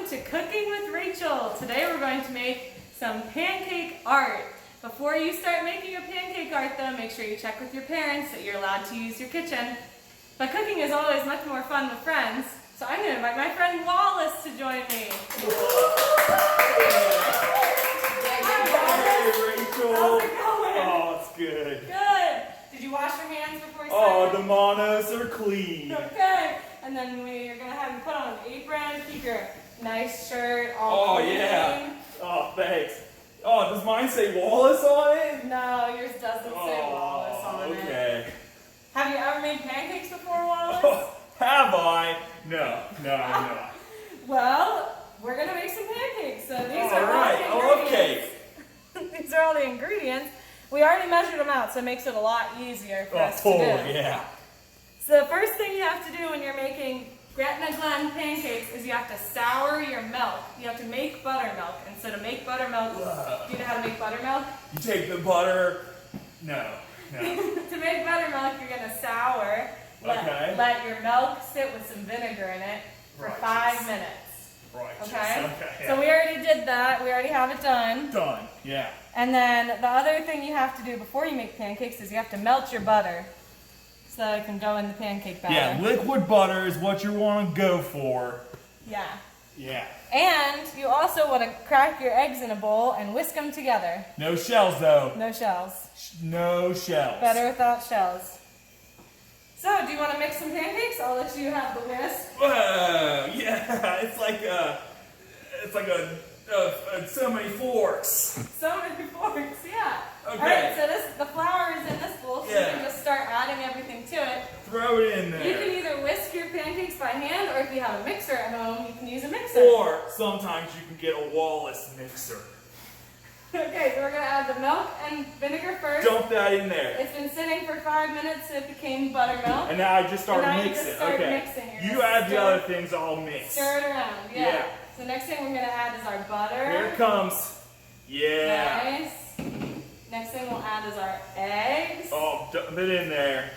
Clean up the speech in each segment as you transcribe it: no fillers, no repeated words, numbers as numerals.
welcome to Cooking with Rachel. Today we're going to make some pancake art. Before you start making your pancake art though, make sure you check with your parents that you're allowed to use your kitchen. But cooking is always much more fun with friends, so I'm going to invite my friend Wallace to join me. Hey Rachel! How's it going? Oh, it's good. Good. Did you wash your hands before you Oh, started? the monos are clean. Okay. And then we're going to have you put on an apron, keep your nice shirt all clean. Yeah. Oh, thanks. Oh, does mine say Wallace on it? No, yours doesn't say Wallace on it. Okay. Have you ever made pancakes before, Wallace? Oh, have I? No. Well, we're going to make some pancakes. So these All are right. I all the love cake. ingredients. These are all the ingredients. We already measured them out, so it makes it a lot easier for us to do. Yeah. So the first thing you have to do when you're making Gretna Glen pancakes is you have to sour your milk. You have to make buttermilk. And so to make buttermilk, do you know how to make buttermilk? You take the butter. No. To make buttermilk, you're going to sour. Let your milk sit with some vinegar in it for 5 minutes. Right. Okay? Yeah. So we already did that. We already have it done. Done. Yeah. And then the other thing you have to do before you make pancakes is you have to melt your butter so it can go in the pancake batter. Yeah, liquid butter is what you want to go for. Yeah. Yeah. And you also want to crack your eggs in a bowl and whisk them together. No shells though. No shells. No shells. Better without shells. So, do you want to make some pancakes? I'll let you have the whisk. Whoa, yeah, it's like so many forks. So many forks, yeah. Okay. Alright, so the flour is in this bowl, so you can just start adding everything to it. Throw it in there. You can either whisk your pancakes by hand, or if you have a mixer at home, you can use a mixer. Or sometimes you can get a Wallace mixer. Okay, so we're going to add the milk and vinegar first. Dump that in there. It's been sitting for 5 minutes, so it became buttermilk. And now I just start And now you mixing. just start Okay. mixing. You add the other things, I'll mix. Stir it around, yeah. So next thing we're going to add is our butter. Here it comes. Yeah. Nice. Next thing we'll add is our eggs. Oh, dump it in there.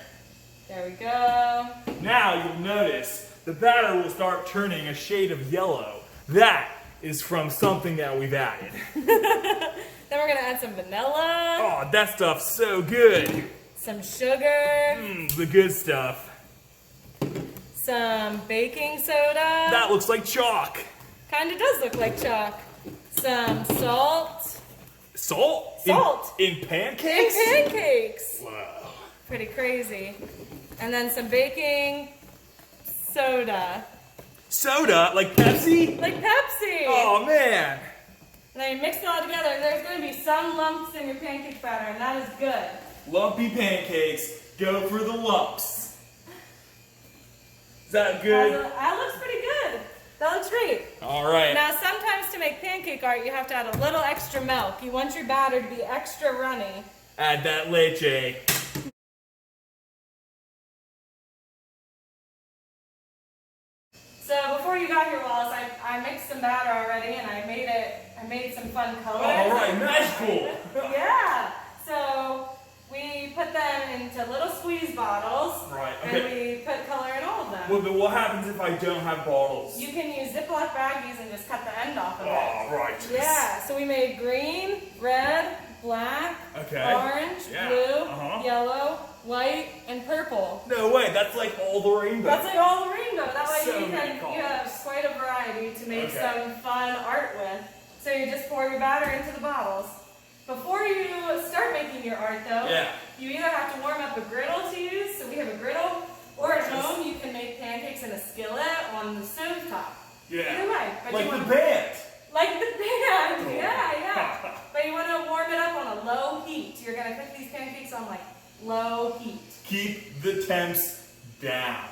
There we go. Now you'll notice the batter will start turning a shade of yellow. That is from something that we've added. Then we're going to add some vanilla. Oh, that stuff's so good. Some sugar. The good stuff. Some baking soda. That looks like chalk. Kind of does look like chalk. Some salt. Salt? Salt. In pancakes? In pancakes. Wow. Pretty crazy. And then some baking soda. Soda? Like Pepsi? Like Pepsi. Oh, man. And then you mix it all together, and there's going to be some lumps in your pancake batter, and that is good. Lumpy pancakes. Go for the lumps. Is that good? That looks pretty good. That looks great. All right. Now, sometimes to make pancake art, you have to add a little extra milk. You want your batter to be extra runny. Add that leche. So before you got here, Wallace, I mixed some batter already, and I made some fun colors. All right, magical. Yeah. So we put them into little squeeze bottles. Right. And Okay. we put color in all of them. Well, but what happens if I don't have bottles? You can use Ziploc baggies and just cut the end off of it. Oh, right. Yeah. So we made green, red, black, Okay. orange, Yeah. blue, yellow, white, and purple. No way. That's like all the rainbow. That's like all the rainbow. That way So you many colors. have quite a variety to make Okay. some fun art with. So you just pour your batter into the bottles. Before you start making your art though, you either have to warm up a griddle to use, so we have a griddle, or at home you can make pancakes in a skillet on the stove top. Yeah. Either way. But Like you the want, band. Like the band, yeah. But you want to warm it up on a low heat. You're going to cook these pancakes on like low heat. Keep the temps down.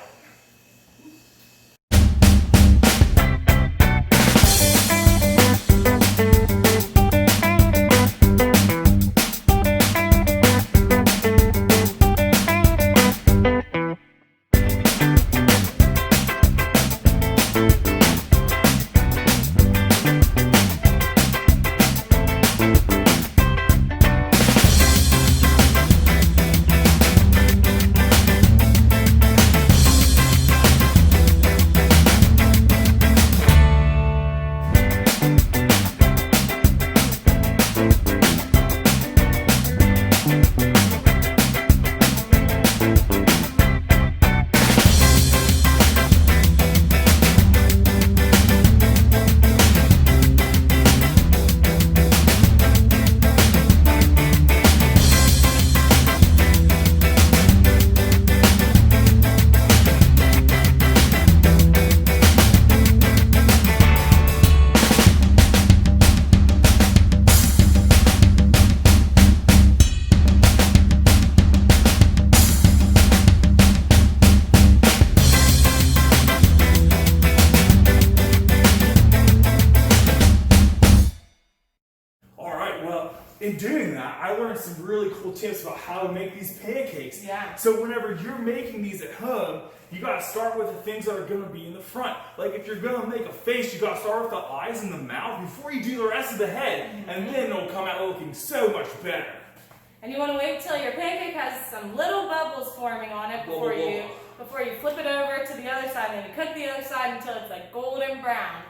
I learned some really cool tips about how to make these pancakes. Yeah. So whenever you're making these at home, you gotta start with the things that are gonna be in the front. Like if you're gonna make a face, you gotta start with the eyes and the mouth before you do the rest of the head. And then it'll come out looking so much better. And you want to wait till your pancake has some little bubbles forming on it before you flip it over to the other side, and then you cook the other side until it's like golden brown.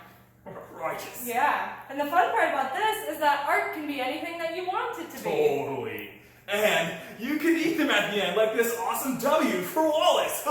Righteous. Yeah. And the fun part about this is that art can be anything that you want it to be. Totally. And you can eat them at the end, like this awesome W for Wallace.